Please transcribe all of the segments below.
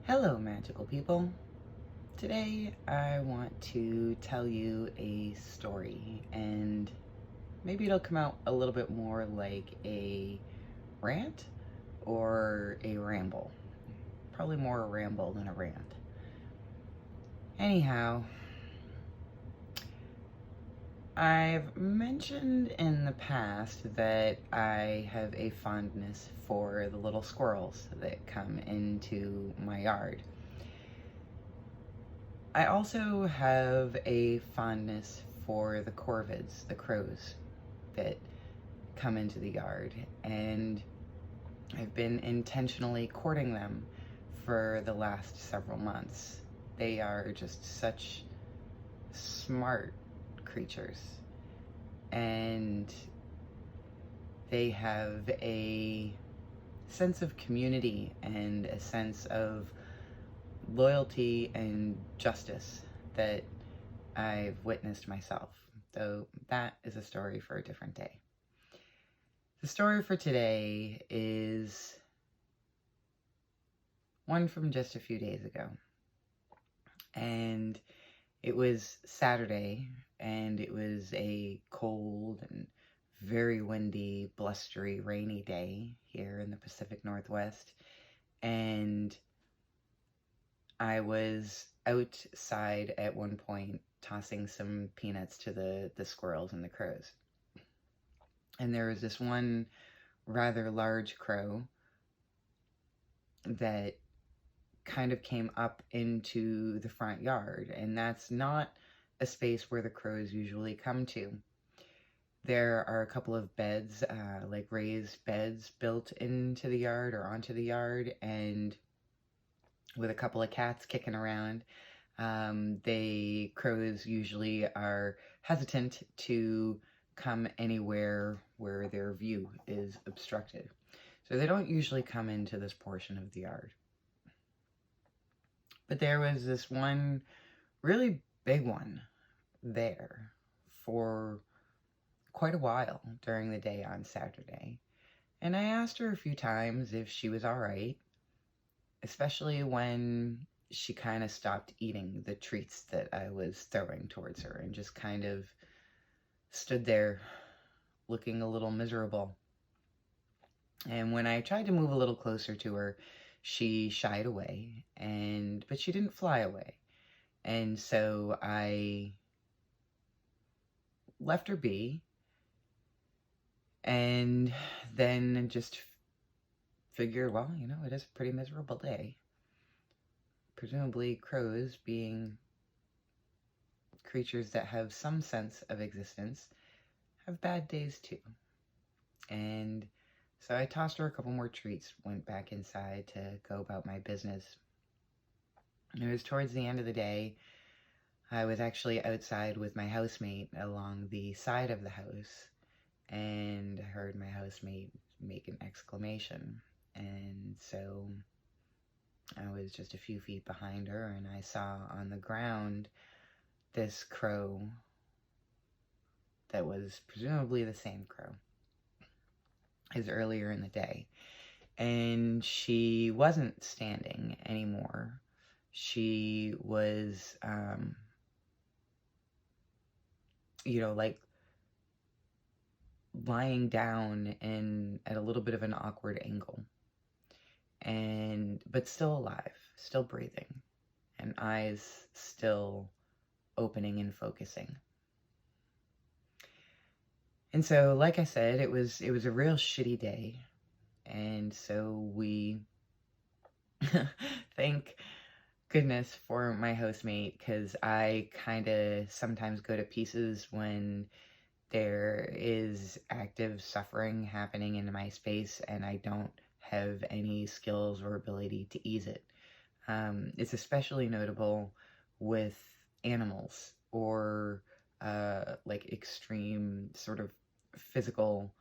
Hello, magical people. Today I want to tell you a story, and maybe it'll come out a little bit more like a rant or a ramble. Probably more a ramble than a rant. Anyhow, I've mentioned in the past that I have a fondness for the little squirrels that come into my yard. I also have a fondness for the corvids, the crows that come into the yard, and I've been intentionally courting them for the last several months. They are just such smart creatures, and they have a sense of community and a sense of loyalty and justice that I've witnessed myself, though that is a story for a different day. The story for today is one from just a few days ago. And it was Saturday, and it was a cold and very windy, blustery, rainy day here in the Pacific Northwest. And I was outside at one point tossing some peanuts to the squirrels and the crows. And there was this one rather large crow that kind of came up into the front yard, and that's not a space where the crows usually come to. There are a couple of beds, like raised beds built into the yard or onto the yard, and with a couple of cats kicking around, crows usually are hesitant to come anywhere where their view is obstructed. So they don't usually come into this portion of the yard. But there was this one really big one there for quite a while during the day on Saturday. And I asked her a few times if she was all right, especially when she kind of stopped eating the treats that I was throwing towards her and just kind of stood there looking a little miserable. And when I tried to move a little closer to her, she shied away, but she didn't fly away. And so I left her be, and then just figured, well, it is a pretty miserable day. Presumably crows, being creatures that have some sense of existence, have bad days too. And so I tossed her a couple more treats, went back inside to go about my business. It was towards the end of the day. I was actually outside with my housemate along the side of the house, and heard my housemate make an exclamation. And so I was just a few feet behind her, and I saw on the ground this crow that was presumably the same crow as earlier in the day. And she wasn't standing anymore. She was, like lying down at a little bit of an awkward angle, but still alive, still breathing, and eyes still opening and focusing. And so, like I said, it was a real shitty day, and so we thank goodness for my housemate, because I kind of sometimes go to pieces when there is active suffering happening in my space and I don't have any skills or ability to ease it. It's especially notable with animals or like extreme sort of physical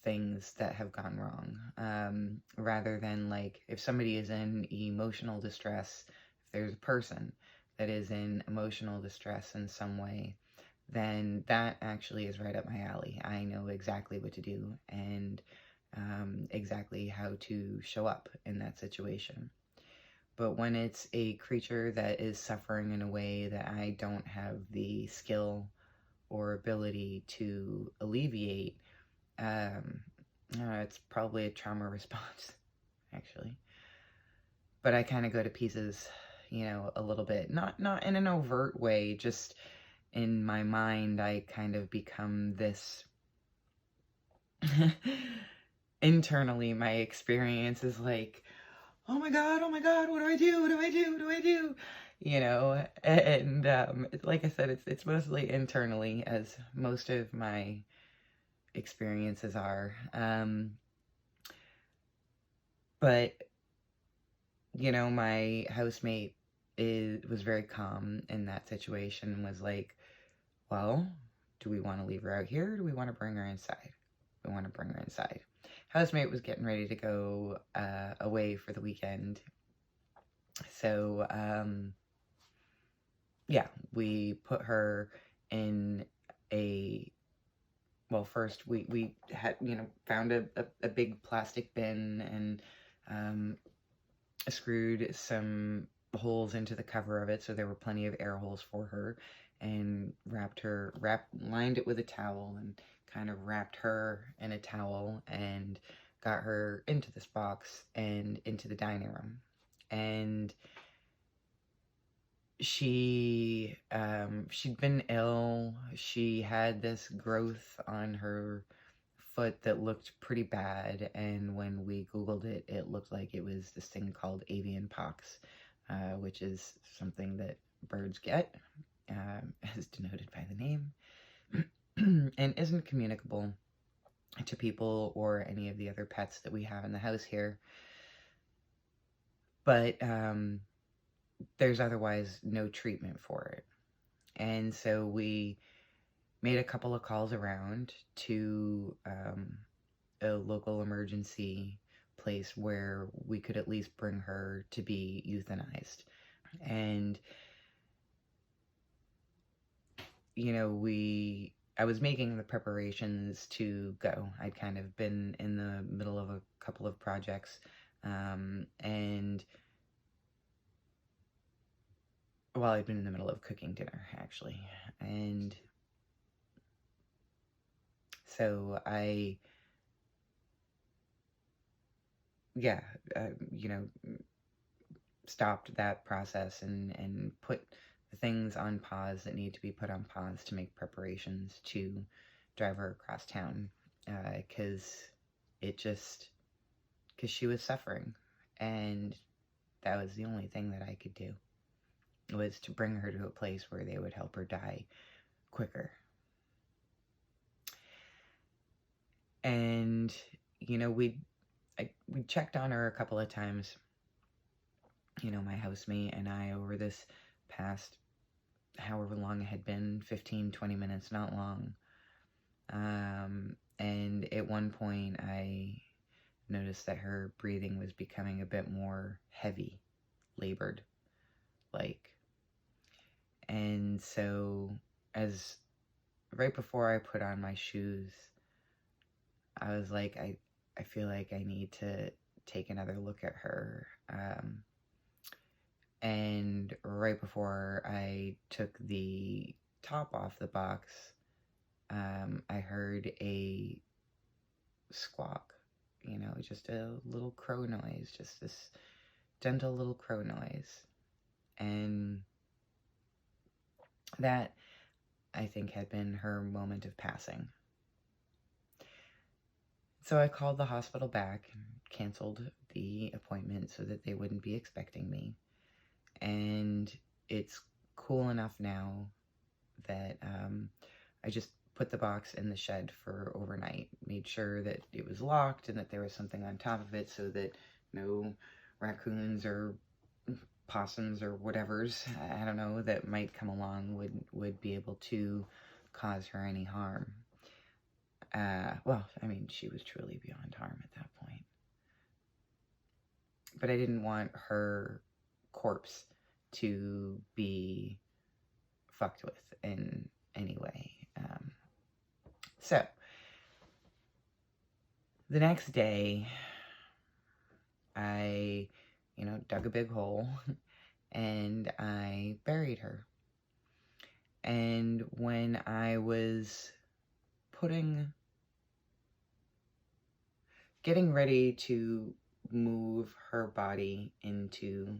things that have gone wrong, rather than like if somebody is in emotional distress. If there's a person that is in emotional distress in some way, then that actually is right up my alley. I know exactly what to do and exactly how to show up in that situation. But when it's a creature that is suffering in a way that I don't have the skill or ability to alleviate, it's probably a trauma response, actually. But I kind of go to pieces, a little bit. Not in an overt way, just in my mind, I kind of become this... Internally, my experience is like, oh my god, what do I do? What do I do? What do I do? And like I said, it's mostly internally, as most of my experiences are. But my housemate was very calm in that situation, was like, well, do we want to leave her out here, or do we want to bring her inside? We want to bring her inside. Housemate was getting ready to go away for the weekend. So, yeah, we put her in well, first we had, found a big plastic bin and screwed some holes into the cover of it, so there were plenty of air holes for her, and lined it with a towel and kind of wrapped her in a towel and got her into this box and into the dining room. And she'd been ill. She had this growth on her foot that looked pretty bad, and when we Googled it, it looked like it was this thing called avian pox, which is something that birds get, as denoted by the name, and isn't communicable to people or any of the other pets that we have in the house here. But there's otherwise no treatment for it. And so we made a couple of calls around to a local emergency place where we could at least bring her to be euthanized. And, I was making the preparations to go. I'd kind of been in the middle of a couple of projects, and... well, I'd been in the middle of cooking dinner, actually. And so I, stopped that process and put the things on pause that need to be put on pause to make preparations to drive her across town. Because she was suffering. And that was the only thing that I could do, was to bring her to a place where they would help her die quicker. And, we checked on her a couple of times, my housemate and I, over this past however long it had been, 15, 20 minutes, not long. And at one point I noticed that her breathing was becoming a bit more heavy, labored, like. And so, right before I put on my shoes, I was like, I feel like I need to take another look at her. And right before I took the top off the box, I heard a squawk, just a little crow noise, just this gentle little crow noise. And that, I think, had been her moment of passing. So I called the hospital back and canceled the appointment so that they wouldn't be expecting me. And it's cool enough now that I just put the box in the shed for overnight, made sure that it was locked and that there was something on top of it so that no raccoons or possums or whatever's, I don't know, that might come along would be able to cause her any harm. Well, I mean, she was truly beyond harm at that point. But I didn't want her corpse to be fucked with in any way. So, the next day, I, dug a big hole and I buried her. And when I was getting ready to move her body into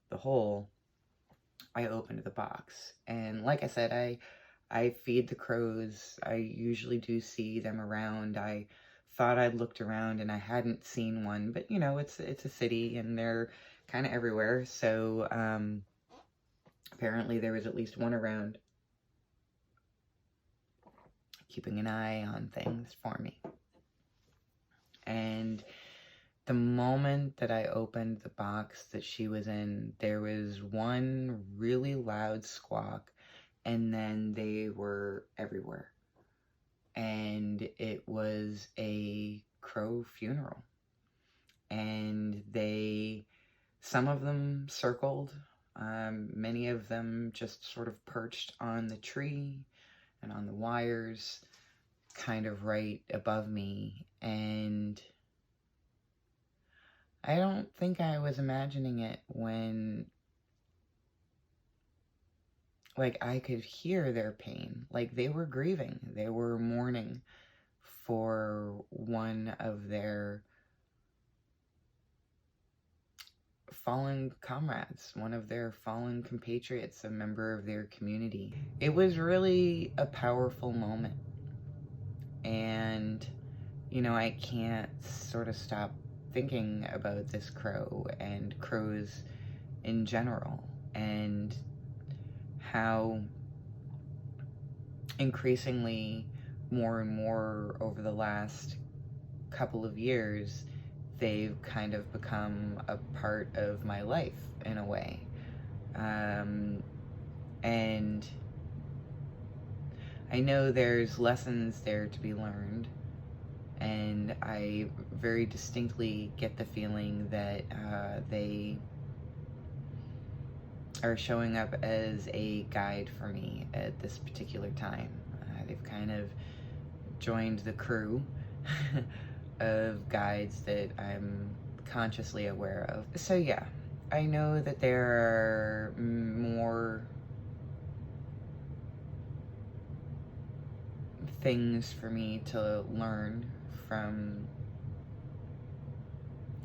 the hole, I opened the box. And like I said, I feed the crows. I usually do see them around. I thought I'd looked around and I hadn't seen one, but it's a city and they're kind of everywhere. So apparently there was at least one around keeping an eye on things for me. And the moment that I opened the box that she was in, there was one really loud squawk, and then they were everywhere. And it was a crow funeral. And some of them circled, many of them just sort of perched on the tree and on the wires, kind of right above me. And I don't think I was imagining it when, like, I could hear their pain. Like, they were grieving. They were mourning for one of their fallen comrades, one of their fallen compatriots, a member of their community. It was really a powerful moment. And, I can't sort of stop thinking about this crow and crows in general, and how increasingly more and more over the last couple of years, they've kind of become a part of my life in a way. And I know there's lessons there to be learned, and I very distinctly get the feeling that they are showing up as a guide for me at this particular time. They've kind of joined the crew of guides that I'm consciously aware of. So yeah, I know that there are more things for me to learn from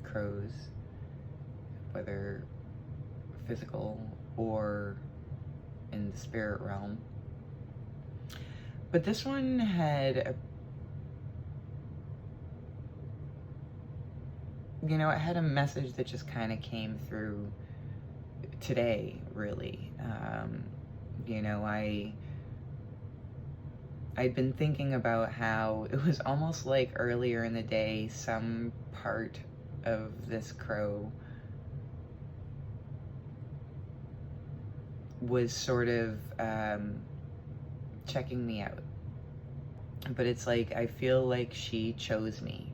crows, whether physical or in the spirit realm. But this one had it had a message that just kind of came through today, really. I'd been thinking about how it was almost like earlier in the day, some part of this crow was sort of checking me out. But it's like, I feel like she chose me.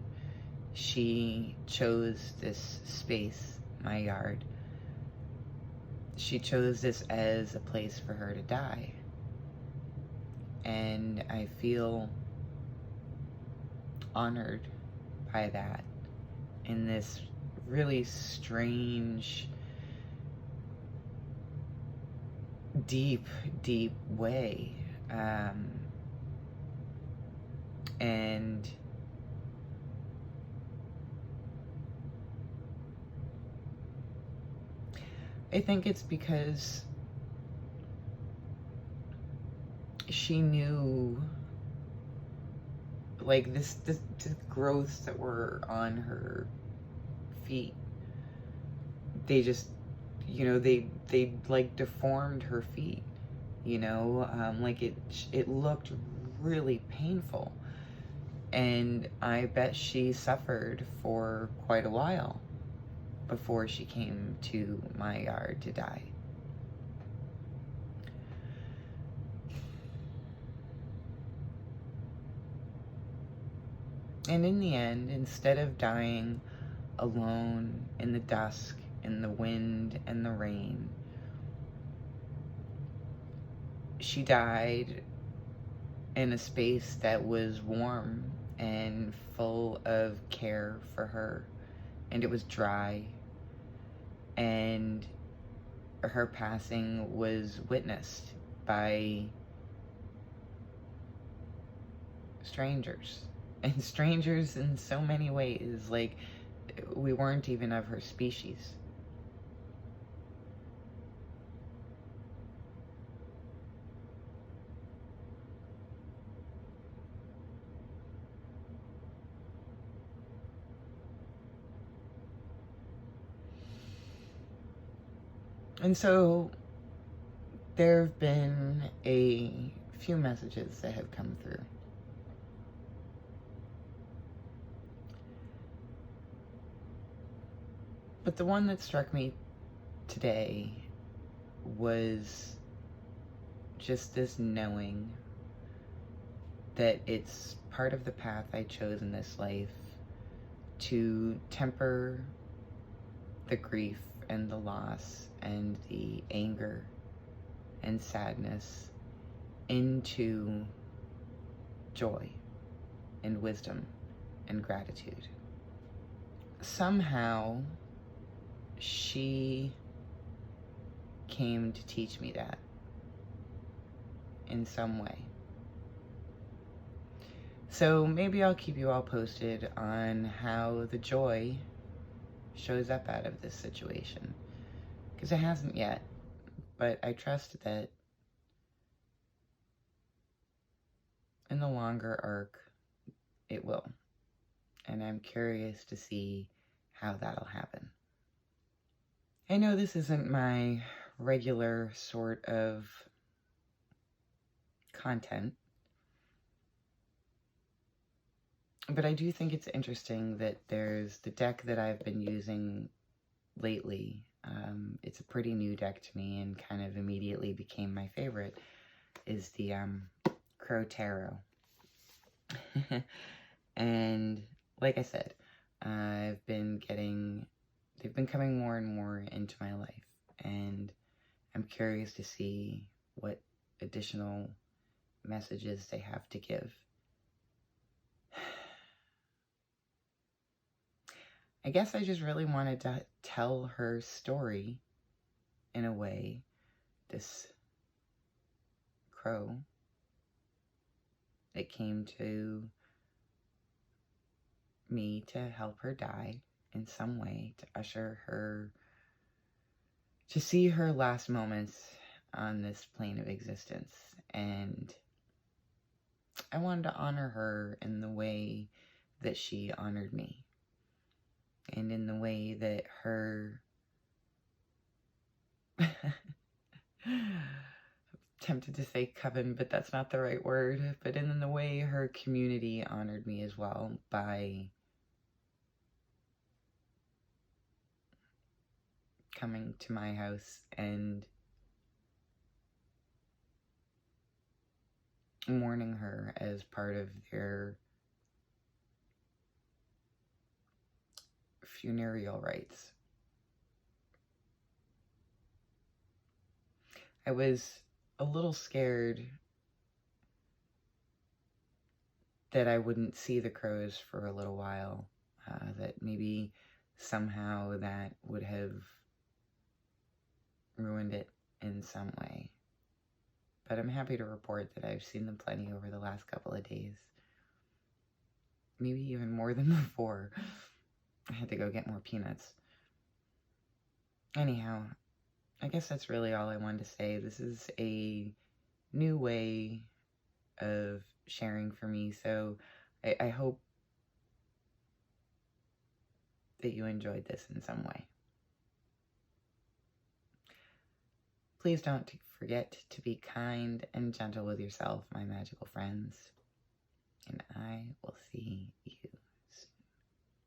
She chose this space, my yard. She chose this as a place for her to die. And I feel honored by that in this really strange, deep way. And I think it's because she knew, like, this growths that were on her feet, they just, they like deformed her feet, like it looked really painful. And I bet she suffered for quite a while before she came to my yard to die. And in the end, instead of dying alone in the dusk, in the wind and the rain, she died in a space that was warm and full of care for her. And it was dry, And her passing was witnessed by strangers. And strangers in so many ways. Like, we weren't even of her species. And so there have been a few messages that have come through. But the one that struck me today was just this knowing that it's part of the path I chose in this life to temper the grief and the loss and the anger and sadness into joy and wisdom and gratitude. Somehow, she came to teach me that in some way. So maybe I'll keep you all posted on how the joy shows up out of this situation, because it hasn't yet, but I trust that in the longer arc it will, and I'm curious to see how that'll happen. I know this isn't my regular sort of content, but I do think it's interesting that there's the deck that I've been using lately. It's a pretty new deck to me and kind of immediately became my favorite, is the Crow Tarot. And like I said, they've been coming more and more into my life, and I'm curious to see what additional messages they have to give. I guess I just really wanted to tell her story in a way, this crow that came to me to help her die in some way, to usher her, to see her last moments on this plane of existence. And I wanted to honor her in the way that she honored me, and in the way that her tempted to say coven, but that's not the right word, but in the way her community honored me as well, by coming to my house and mourning her as part of their funereal rites. I was a little scared that I wouldn't see the crows for a little while, that maybe somehow that would have ruined it in some way. But I'm happy to report that I've seen them plenty over the last couple of days. Maybe even more than before. I had to go get more peanuts. Anyhow, I guess that's really all I wanted to say. This is a new way of sharing for me, so I hope that you enjoyed this in some way. Please don't forget to be kind and gentle with yourself, my magical friends, and I will see you